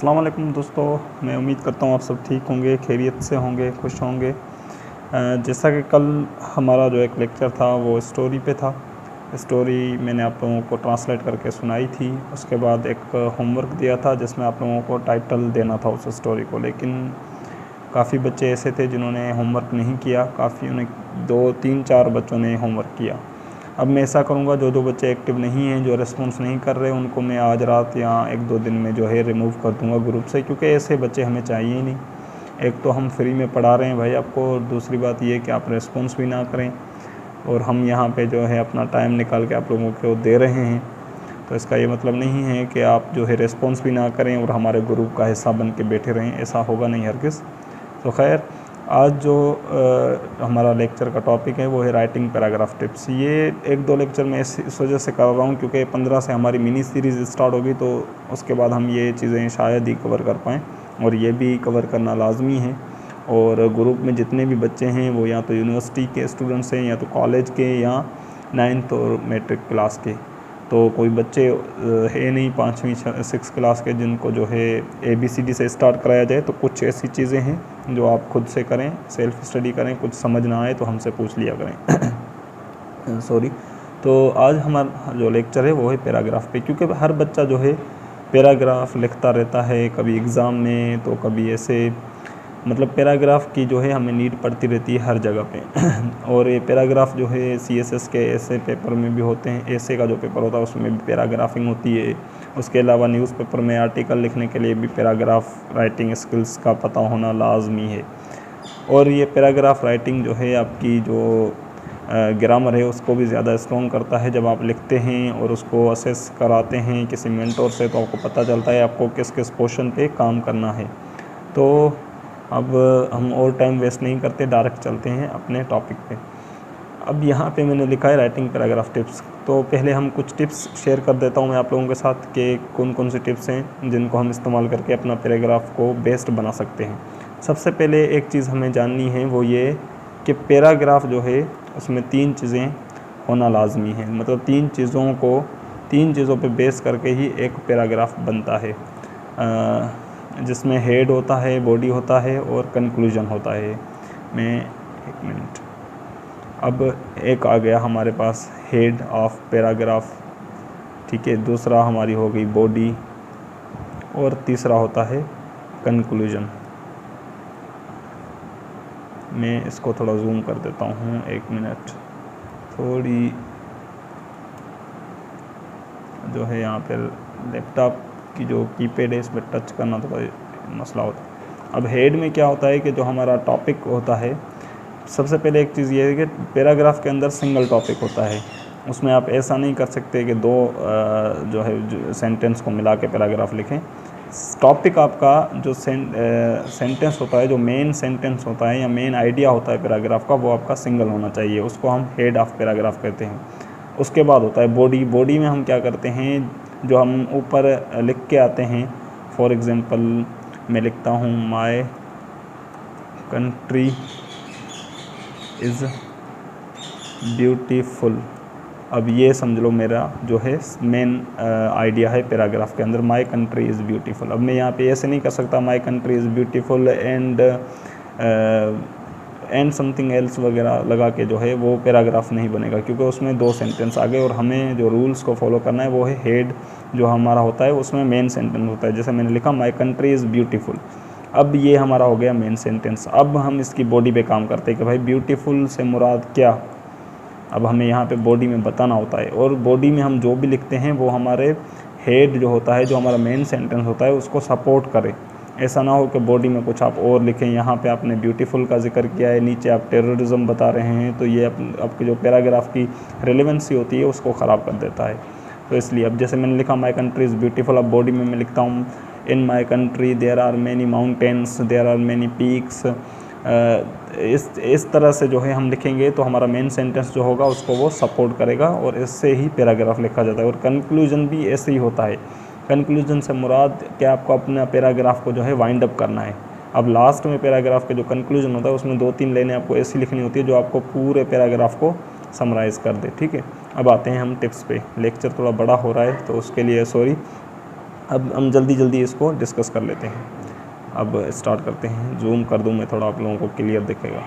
अस्सलाम वालेकुम दोस्तों, मैं उम्मीद करता हूँ आप सब ठीक होंगे, खैरियत से होंगे, खुश होंगे। जैसा कि कल हमारा जो एक लेक्चर था वो स्टोरी पे था। स्टोरी मैंने आप लोगों को ट्रांसलेट करके सुनाई थी। उसके बाद एक होमवर्क दिया था जिसमें आप लोगों को टाइटल देना था उस स्टोरी को, लेकिन काफ़ी बच्चे ऐसे थे जिन्होंने होमवर्क नहीं किया। काफ़ी उन्हें 2-3-4 बच्चों ने होमवर्क किया। अब मैं ऐसा करूँगा, जो जो बच्चे एक्टिव नहीं हैं, जो रिस्पॉन्स नहीं कर रहे, उनको मैं आज रात या 1-2 दिन में जो है रिमूव कर दूँगा ग्रुप से, क्योंकि ऐसे बच्चे हमें चाहिए ही नहीं। एक तो हम फ्री में पढ़ा रहे हैं भाई आपको, और दूसरी बात ये कि आप रिस्पॉन्स भी ना करें, और हम यहाँ पे जो है अपना टाइम निकाल के आप लोगों को दे रहे हैं। तो इसका ये मतलब नहीं है कि आप जो है रिस्पॉन्स भी ना करें और हमारे ग्रुप का हिस्सा बन के बैठे रहें, ऐसा होगा नहीं हरगिज़। तो खैर, आज जो हमारा लेक्चर का टॉपिक है वो है राइटिंग पैराग्राफ टिप्स। ये 1-2 लेक्चर मैं इस वजह से कर रहा हूँ क्योंकि 15 से हमारी मिनी सीरीज़ स्टार्ट होगी, तो उसके बाद हम ये चीज़ें शायद ही कवर कर पाएँ, और ये भी कवर करना लाजमी है। और ग्रुप में जितने भी बच्चे हैं वो या तो यूनिवर्सिटी के स्टूडेंट्स हैं, या तो कॉलेज के, या 9th और मैट्रिक क्लास के। तो कोई बच्चे है नहीं 5वीं 6 क्लास के जिनको जो है ABCD से स्टार्ट कराया जाए। तो कुछ ऐसी चीज़ें हैं जो आप खुद से करें, सेल्फ स्टडी करें। कुछ समझ ना आए तो हमसे पूछ लिया करें। सॉरी। तो आज हमारा जो लेक्चर है वो है पैराग्राफ पे, क्योंकि हर बच्चा जो है पैराग्राफ लिखता रहता है, कभी एग्ज़ाम में तो कभी ऐसे, मतलब पैराग्राफ की जो है हमें नीड पड़ती रहती है हर जगह पे। और ये पैराग्राफ जो है CSS के ऐसे पेपर में भी होते हैं, ऐसे का जो पेपर होता है उसमें भी पैराग्राफिंग होती है। उसके अलावा न्यूज़पेपर में आर्टिकल लिखने के लिए भी पैराग्राफ राइटिंग स्किल्स का पता होना लाजमी है। और ये पैराग्राफ राइटिंग जो है आपकी जो ग्रामर है उसको भी ज़्यादा स्ट्रॉन्ग करता है। जब आप लिखते हैं और उसको असेस कराते हैं किसी मेंटोर से, तो आपको पता चलता है आपको किस किस पोर्शन पे काम करना है। तो अब हम और टाइम वेस्ट नहीं करते, डायरेक्ट चलते हैं अपने टॉपिक पे। अब यहाँ पे मैंने लिखा है राइटिंग पैराग्राफ टिप्स। तो पहले हम कुछ टिप्स शेयर कर देता हूँ मैं आप लोगों के साथ कि कौन कौन सी टिप्स हैं जिनको हम इस्तेमाल करके अपना पैराग्राफ को बेस्ट बना सकते हैं। सबसे पहले एक चीज़ हमें जाननी है, वो ये कि पैराग्राफ जो है उसमें 3 चीज़ें होना लाजमी है। मतलब 3 चीज़ों पे बेस करके ही एक पैराग्राफ बनता है, जिसमें हेड होता है, बॉडी होता है और कंक्लूजन होता है। मैं एक मिनट, अब एक आ गया हमारे पास हेड ऑफ पैराग्राफ, ठीक है। दूसरा हमारी हो गई बॉडी, और तीसरा होता है कंक्लूजन। मैं इसको थोड़ा जूम कर देता हूँ, एक मिनट। थोड़ी जो है यहाँ पर लैपटॉप की जो कीपैड है इस पर टच करना थोड़ा मसला होता है। अब हेड में क्या होता है कि जो हमारा टॉपिक होता है, सबसे पहले एक चीज़ ये है कि पैराग्राफ के अंदर सिंगल टॉपिक होता है। उसमें आप ऐसा नहीं कर सकते कि दो जो है सेंटेंस को मिला के पैराग्राफ लिखें। टॉपिक आपका जो सेंटेंस होता है, जो मेन सेंटेंस होता है या मेन आइडिया होता है पैराग्राफ का, वो आपका सिंगल होना चाहिए। उसको हम हेड ऑफ पैराग्राफ कहते हैं। उसके बाद होता है बॉडी। बॉडी में हम क्या करते हैं, जो हम ऊपर लिख के आते हैं, फॉर एग्ज़ाम्पल मैं लिखता हूँ माय कंट्री इज़ ब्यूटीफुल। अब ये समझ लो मेरा जो है मेन आइडिया है पैराग्राफ के अंदर, माय कंट्री इज़ ब्यूटीफुल। अब मैं यहाँ पे ऐसे नहीं कर सकता my country is beautiful and something else वगैरह लगा के जो है वो पैराग्राफ नहीं बनेगा, क्योंकि उसमें 2 सेंटेंस आ गए। और हमें जो रूल्स को फॉलो करना है वो है हेड जो हमारा होता है उसमें मेन सेंटेंस होता है। जैसे मैंने लिखा माय कंट्री इज़ ब्यूटीफुल, अब ये हमारा हो गया मेन सेंटेंस। अब हम इसकी बॉडी पे काम करते हैं कि भाई ब्यूटीफुल से मुराद क्या। अब हमें यहाँ पे बॉडी में बताना होता है, और बॉडी में हम जो भी लिखते हैं वो हमारे हेड जो होता है, जो हमारा मेन सेंटेंस होता है, उसको सपोर्ट करे। ऐसा ना हो कि बॉडी में कुछ आप और लिखें। यहाँ पे आपने ब्यूटीफुल का जिक्र किया है, नीचे आप टेररिज्म बता रहे हैं, तो ये आपकी जो पैराग्राफ की रेलेवेंसी होती है उसको ख़राब कर देता है। तो इसलिए अब जैसे मैंने लिखा माई कंट्री इज़ ब्यूटीफुल, अब बॉडी में मैं लिखता हूँ in my country there are many mountains, there are many peaks. इस तरह से जो है हम लिखेंगे तो हमारा मेन सेंटेंस जो होगा उसको वो सपोर्ट करेगा, और इससे ही पैराग्राफ लिखा जाता है। और कंक्लूजन भी ऐसे ही होता है। कंक्लूजन से मुराद क्या, आपको अपना पैराग्राफ को जो है वाइंड अप करना है। अब लास्ट में पैराग्राफ के जो कंक्लूजन होता है उसमें 2-3 लाइनें आपको ऐसी लिखनी होती है जो आपको पूरे पैराग्राफ को समराइज़ कर दे, ठीक है। अब आते हैं हम टिप्स पे। लेक्चर थोड़ा बड़ा हो रहा है तो उसके लिए सॉरी। अब हम जल्दी जल्दी इसको डिस्कस कर लेते हैं। अब स्टार्ट करते हैं, जूम कर दूँ मैं थोड़ा, आप लोगों को क्लियर दिखेगा।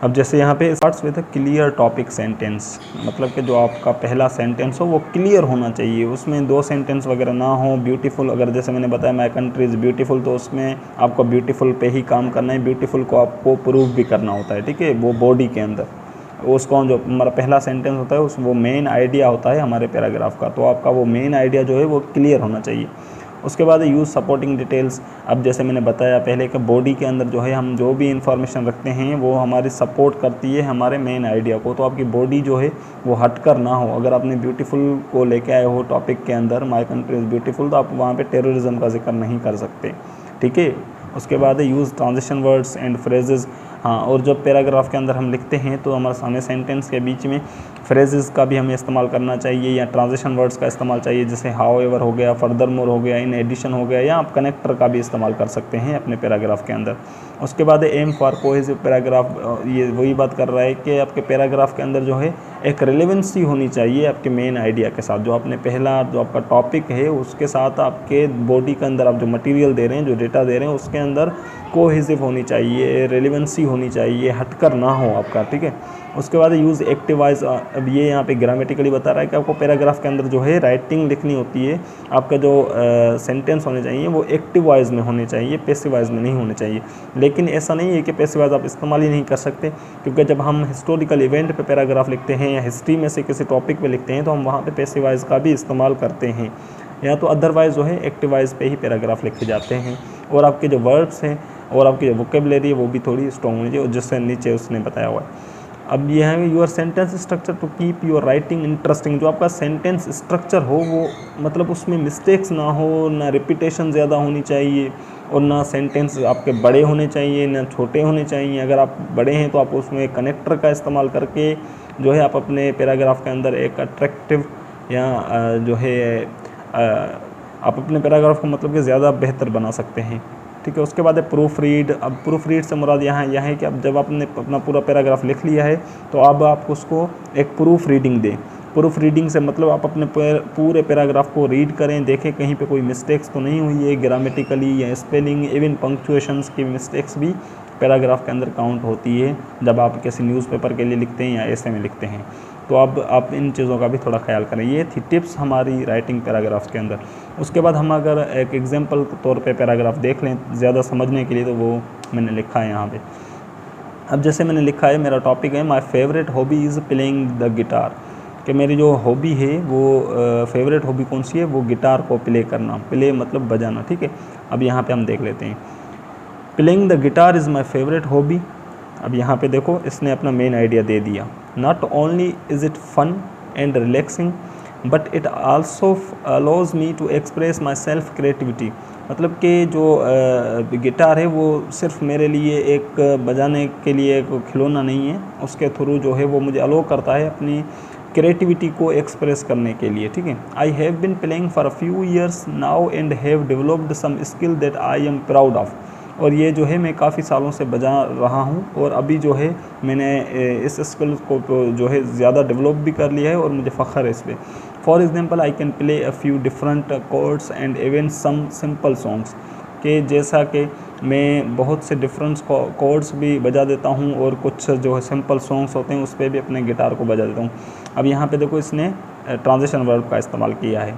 अब जैसे यहाँ पे starts with a clear topic sentence, मतलब कि जो आपका पहला सेंटेंस हो वो क्लियर होना चाहिए, उसमें 2 सेंटेंस वगैरह ना हो। ब्यूटीफुल, अगर जैसे मैंने बताया माई कंट्री इज़ ब्यूटीफुल, तो उसमें आपको ब्यूटीफुल पे ही काम करना है, ब्यूटीफुल को आपको प्रूव भी करना होता है, ठीक है, वो बॉडी के अंदर। उसको जो हमारा पहला सेंटेंस होता है उस वो मेन आइडिया होता है हमारे पैराग्राफ का, तो आपका वो मेन आइडिया जो है वो क्लियर होना चाहिए। उसके बाद यूज़ सपोर्टिंग डिटेल्स। अब जैसे मैंने बताया पहले कि बॉडी के अंदर जो है हम जो भी इंफॉर्मेशन रखते हैं वो हमारी सपोर्ट करती है हमारे मेन आइडिया को, तो आपकी बॉडी जो है वो हटकर ना हो। अगर आपने ब्यूटीफुल को लेके आए हो टॉपिक के अंदर, माई कंट्री इज़ ब्यूटीफुल, तो आप वहाँ पे टेररिज्म का जिक्र नहीं कर सकते, ठीक है। उसके बाद use transition words and phrases. हाँ, और जब पैराग्राफ के अंदर हम लिखते हैं तो हमें सेंटेंस के बीच में फ्रेजेस का भी हमें इस्तेमाल करना चाहिए, या ट्रांजिशन वर्ड्स का इस्तेमाल चाहिए, जैसे हाउ एवर हो गया, फर्दर मोर हो गया, इन एडिशन हो गया, या आप कनेक्टर का भी इस्तेमाल कर सकते हैं अपने पैराग्राफ के अंदर। उसके बाद एम फॉर कोहेसिव पैराग्राफ, ये वही बात कर रहा है कि आपके पैराग्राफ के अंदर जो है एक रिलेवेंसी होनी चाहिए आपके मेन आइडिया के साथ, जो आपने पहला जो आपका टॉपिक है उसके साथ आपके बॉडी के अंदर आप जो मटेरियल दे रहे हैं, जो डेटा दे रहे हैं, उसके अंदर कोहेसिव होनी चाहिए, रेलेवेंसी होनी चाहिए, हटकर ना हो आपका, ठीक है। उसके बाद यूज़ एक्टिव वॉइस। अब ये यहाँ पे ग्रामेटिकली बता रहा है कि आपको पैराग्राफ के अंदर जो है राइटिंग लिखनी होती है, आपका जो सेंटेंस होने चाहिए वो एक्टिव वॉइस में होने चाहिए, पैसिव वॉइस में नहीं होने चाहिए। लेकिन ऐसा नहीं है कि पैसिव वॉइस आप इस्तेमाल ही नहीं कर सकते, क्योंकि जब हम हिस्टोरिकल इवेंट पे पैराग्राफ लिखते हैं या हिस्ट्री में से किसी टॉपिक पे लिखते हैं तो हम वहाँ पे पैसिव वॉइस का भी इस्तेमाल करते हैं, या तो अदरवाइज़ जो है एक्टिव वॉइस पे ही पैराग्राफ लिखे जाते हैं। और आपके जो वर्ड्स हैं और आपकी जो वोकेबलरी है वो भी थोड़ी स्ट्रॉन्ग होनी चाहिए, जिससे नीचे उसने बताया हुआ है। अब यह है your sentence structure to keep your writing interesting. जो आपका सेंटेंस स्ट्रक्चर हो वो मतलब उसमें मिस्टेक्स ना हो, ना रिपीटेशन ज़्यादा होनी चाहिए, और ना सेंटेंस आपके बड़े होने चाहिए ना छोटे होने चाहिए। अगर आप बड़े हैं तो आप उसमें कनेक्टर का इस्तेमाल करके जो है आप अपने पैराग्राफ के अंदर एक अट्रैक्टिव या जो है आप अपने पैराग्राफ को मतलब कि ज़्यादा बेहतर बना सकते हैं, ठीक है। उसके बाद है प्रूफ रीड। अब प्रूफ रीड से मुराद यहाँ यह है कि अब जब आपने अपना पूरा पैराग्राफ लिख लिया है तो अब आप उसको एक प्रूफ रीडिंग दें। प्रूफ रीडिंग से मतलब आप अपने पूरे पैराग्राफ को रीड करें, देखें कहीं पे कोई मिस्टेक्स तो नहीं हुई है, ग्रामेटिकली या स्पेलिंग, इवन पंक्चुएशंस की मिस्टेक्स भी पैराग्राफ के अंदर काउंट होती है जब आप किसी न्यूज़पेपर के लिए लिखते हैं या ऐसे में लिखते हैं। तो अब आप इन चीज़ों का भी थोड़ा ख्याल करें। ये थी टिप्स हमारी राइटिंग पैराग्राफ के अंदर। उसके बाद हम अगर एक एग्जांपल के तौर पे पैराग्राफ देख लें ज़्यादा समझने के लिए, तो वो मैंने लिखा है यहाँ पे। अब जैसे मैंने लिखा है, मेरा टॉपिक है my favourite hobby is playing the guitar, कि मेरी जो हॉबी है वो फेवरेट हॉबी कौन सी है, वो गिटार को प्ले करना, प्ले मतलब बजाना, ठीक है। अब यहाँ पे हम देख लेते हैं, playing the guitar is my favourite hobby. अब यहाँ पे देखो इसने अपना मेन आइडिया दे दिया, not only is it fun and relaxing but it also allows me to express my self creativity. मतलब कि जो गिटार है वो सिर्फ मेरे लिए एक बजाने के लिए एक खिलौना नहीं है, उसके थ्रू जो है वो मुझे अलाउ करता है अपनी क्रिएटिविटी को एक्सप्रेस करने के लिए, ठीक है। I have been playing for a few years now and have developed some skill that I am proud of. और ये जो है मैं काफ़ी सालों से बजा रहा हूँ और अभी जो है मैंने इस स्किल को जो है ज़्यादा डेवलप भी कर लिया है और मुझे फ़ख्र है इस पर। For example I can play a few different chords and even some simple songs, कि जैसा कि मैं बहुत से डिफरेंट कॉर्ड्स भी बजा देता हूँ और कुछ जो है सिंपल सॉन्ग्स होते हैं उस पर भी अपने गिटार को बजा देता हूँ। अब यहाँ पे देखो इसने ट्रांजिशन वर्ब का इस्तेमाल किया है,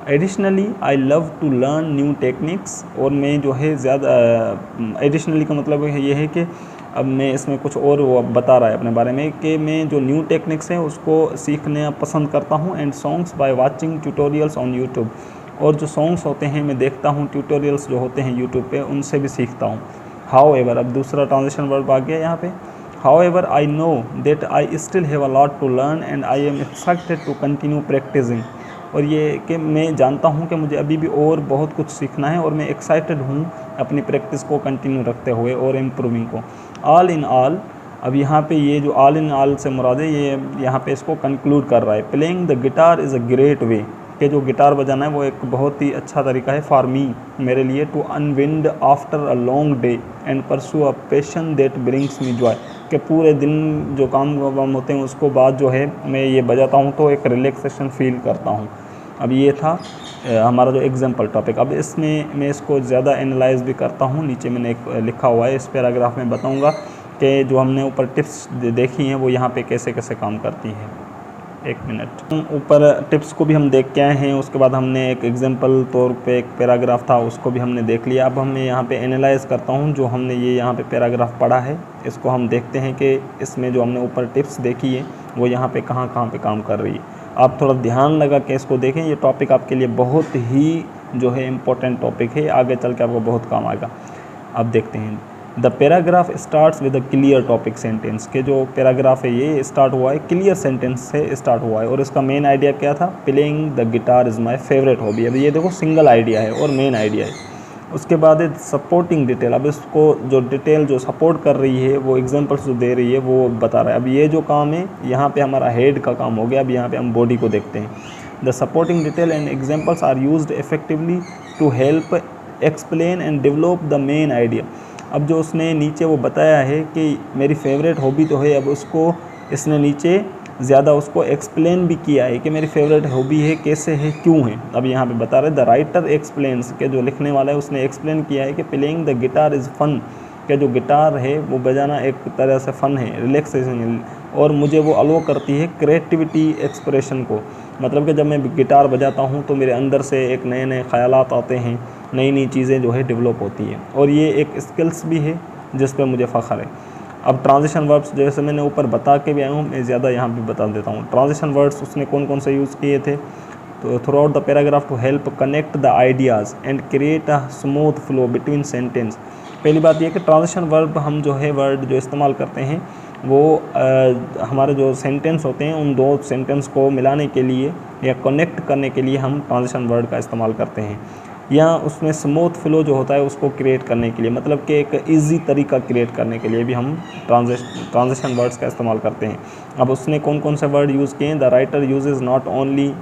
additionally I love to learn new techniques. और मैं जो है ज़्यादा एडिशनली का मतलब ये है कि अब मैं इसमें कुछ और वो बता रहा है अपने बारे में कि मैं जो न्यू टेक्निक्स हैं उसको सीखना पसंद करता हूँ। And songs by watching tutorials on YouTube, और जो सॉन्ग्स होते हैं मैं देखता हूँ, ट्यूटोरियल्स जो होते हैं यूट्यूब पे उनसे भी सीखता हूँ। हाउ एवर, अब दूसरा ट्रांजिशन वर्ब आ गया यहाँ पे, however I know that I still have a lot to learn and I am excited to continue practicing. और ये कि मैं जानता हूँ कि मुझे अभी भी और बहुत कुछ सीखना है और मैं एक्साइटेड हूँ अपनी प्रैक्टिस को कंटिन्यू रखते हुए और इम्प्रूविंग को। ऑल इन ऑल, अब यहाँ पे ये जो ऑल इन ऑल से मुराद है ये यहाँ पे इसको कंक्लूड कर रहा है, playing the guitar is a great way, कि जो गिटार बजाना है वो एक बहुत ही अच्छा तरीका है फॉर मी, मेरे लिए, to unwind after a long day and pursue a passion that brings me joy, कि पूरे दिन जो काम वाम होते हैं उसको बाद जो है मैं ये बजाता हूँ तो एक रिलैक्सेशन फील करता हूँ। अब ये था हमारा जो एग्जाम्पल टॉपिक। अब इसमें मैं इसको ज़्यादा एनालाइज भी करता हूँ। नीचे मैंने एक लिखा हुआ है, इस पैराग्राफ में बताऊँगा कि जो हमने ऊपर टिप्स देखी हैं वो यहाँ पे कैसे कैसे काम करती हैं। एक मिनट, ऊपर टिप्स को भी हम देख के आए हैं, उसके बाद हमने एक एग्जांपल तौर पे एक पैराग्राफ था उसको भी हमने देख लिया। अब मैं यहाँ पे एनालाइज करता हूँ जो हमने ये यहाँ पे पैराग्राफ पढ़ा है, इसको हम देखते हैं कि इसमें जो हमने ऊपर टिप्स देखी है वो यहाँ पे कहाँ कहाँ पे काम कर रही है। आप थोड़ा ध्यान लगा के इसको देखें, ये टॉपिक आपके लिए बहुत ही जो है इम्पोर्टेंट टॉपिक है, आगे चल के आपको बहुत काम आएगा। अब देखते हैं। The paragraph starts with a clear topic sentence, के जो पैराग्राफ है ये स्टार्ट हुआ है क्लियर सेंटेंस से स्टार्ट हुआ है, और इसका मेन आइडिया क्या था, playing the guitar is my favourite hobby. अब ये देखो सिंगल आइडिया है और मेन आइडिया है। उसके बाद है सपोर्टिंग डिटेल, अब इसको जो डिटेल जो सपोर्ट कर रही है वो एग्जांपल्स जो दे रही है वो बता रहा है। अब ये जो काम है यहाँ पे हमारा हेड का काम हो गया। अब यहाँ पे हम बॉडी को देखते हैं। The supporting detail and examples are used effectively to help explain and develop the main idea. अब जो उसने नीचे वो बताया है कि मेरी फेवरेट हॉबी तो है, अब उसको इसने नीचे ज़्यादा उसको एक्सप्लेन भी किया है कि मेरी फेवरेट हॉबी है, कैसे है, क्यों है। अब यहाँ पे बता रहे द राइटर एक्सप्लेन्स, के जो लिखने वाला है उसने एक्सप्लेन किया है कि playing the guitar is fun, के जो गिटार है वो बजाना एक तरह से फ़न है, रिलैक्सेशन है, और मुझे वो अलो करती है क्रिएटिविटी एक्सप्रेशन को। मतलब कि जब मैं गिटार बजाता हूँ तो मेरे अंदर से एक नए नए ख़यालात आते हैं, नई नई चीज़ें जो है डेवलप होती हैं, और ये एक स्किल्स भी है जिस पर मुझे फ़ख्र है। अब ट्रांजिशन वर्ड्स जैसे मैंने ऊपर बता के भी आया हूँ, मैं ज़्यादा यहाँ भी बता देता हूँ। ट्रांजिशन वर्ड्स उसने कौन कौन से यूज़ किए थे, तो throughout the paragraph to help connect the ideas and create a smooth flow between sentence. पहली बात यह कि ट्रांजिशन वर्ब हम जो है वर्ड जो इस्तेमाल करते हैं वो हमारे जो सेंटेंस होते हैं उन दो सेंटेंस को मिलाने के लिए या कनेक्ट करने के लिए हम ट्रांजिशन वर्ड का इस्तेमाल करते हैं, या उसमें स्मूथ फ्लो जो होता है उसको क्रिएट करने के लिए, मतलब कि एक इजी तरीका क्रिएट करने के लिए भी हम ट्रांजिशन वर्ड्स का इस्तेमाल करते हैं। अब उसने कौन कौन से वर्ड यूज़ किए हैं, the writer uses not only,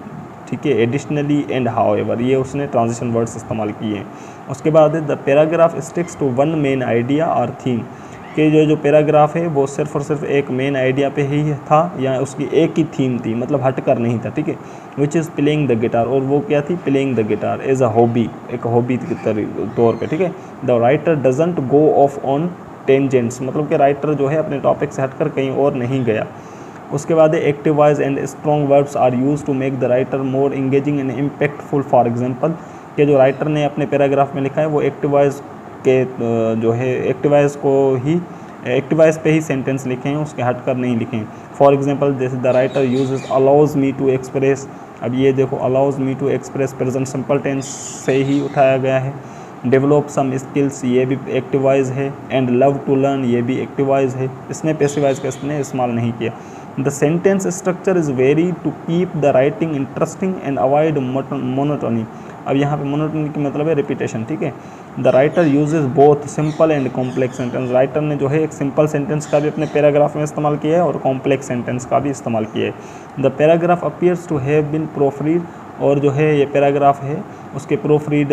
ठीक है, एडिशनली एंड हाउएवर, ये उसने ट्रांजिशन वर्ड्स इस्तेमाल किए हैं। उसके बाद the paragraph sticks to one main idea और थीम, कि जो पैराग्राफ है वो सिर्फ और सिर्फ एक मेन आइडिया पे ही था, या उसकी एक ही थीम थी, मतलब हट कर नहीं था, ठीक है, which is playing the guitar, और वो क्या थी, playing the guitar as a hobby, एक हॉबी के तौर पे, ठीक है। The writer doesn't go off on tangents, मतलब कि राइटर जो है अपने टॉपिक से हटकर कहीं और नहीं गया। उसके बाद active voice and strong verbs are use to make the writer more engaging and impactful. For example, कि जो राइटर ने अपने पैराग्राफ में लिखा है वो एक्टिव वॉइस के जो है एक्टिव वॉइस पे ही सेंटेंस लिखे हैं, उसके हटकर नहीं लिखे हैं। फॉर एग्जांपल, जैसे the writer uses allows me to express, अब ये देखो allows me to express present simple tense से ही उठाया गया है। डेवलप सम स्किल्स, ये भी एक्टिव वॉइस है। एंड लव टू लर्न, ये भी एक्टिव वॉइस है। इसने पैसिव वॉइस का इसने इस्तेमाल नहीं किया। The sentence structure is very to keep the writing interesting and avoid monotony. अब यहाँ पे मोनोटोनी की मतलब है रिपीटेशन, ठीक है। The writer uses both simple and complex sentence, writer ने जो है एक सिंपल सेंटेंस का भी अपने पैराग्राफ में इस्तेमाल किया है और कॉम्प्लेक्स सेंटेंस का भी इस्तेमाल किया है। The paragraph appears to have been proofread, और जो है ये पैराग्राफ है उसके प्रूफ रीड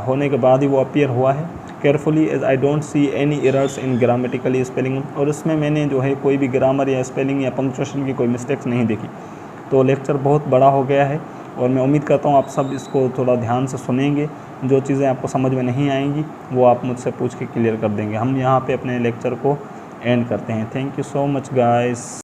होने के बाद ही वो अपीयर हुआ है। Carefully as I don't see any errors in grammatically spelling, और इसमें मैंने जो है कोई भी ग्रामर या स्पेलिंग या पंक्चुएशन की कोई मिस्टेक्स नहीं देखी। तो लेक्चर बहुत बड़ा हो गया है और मैं उम्मीद करता हूँ आप सब इसको थोड़ा ध्यान से सुनेंगे। जो चीज़ें आपको समझ में नहीं आएंगी वो आप मुझसे पूछ के क्लियर कर देंगे। हम यहाँ पे अपने लेक्चर को एंड करते हैं। Thank you so much guys.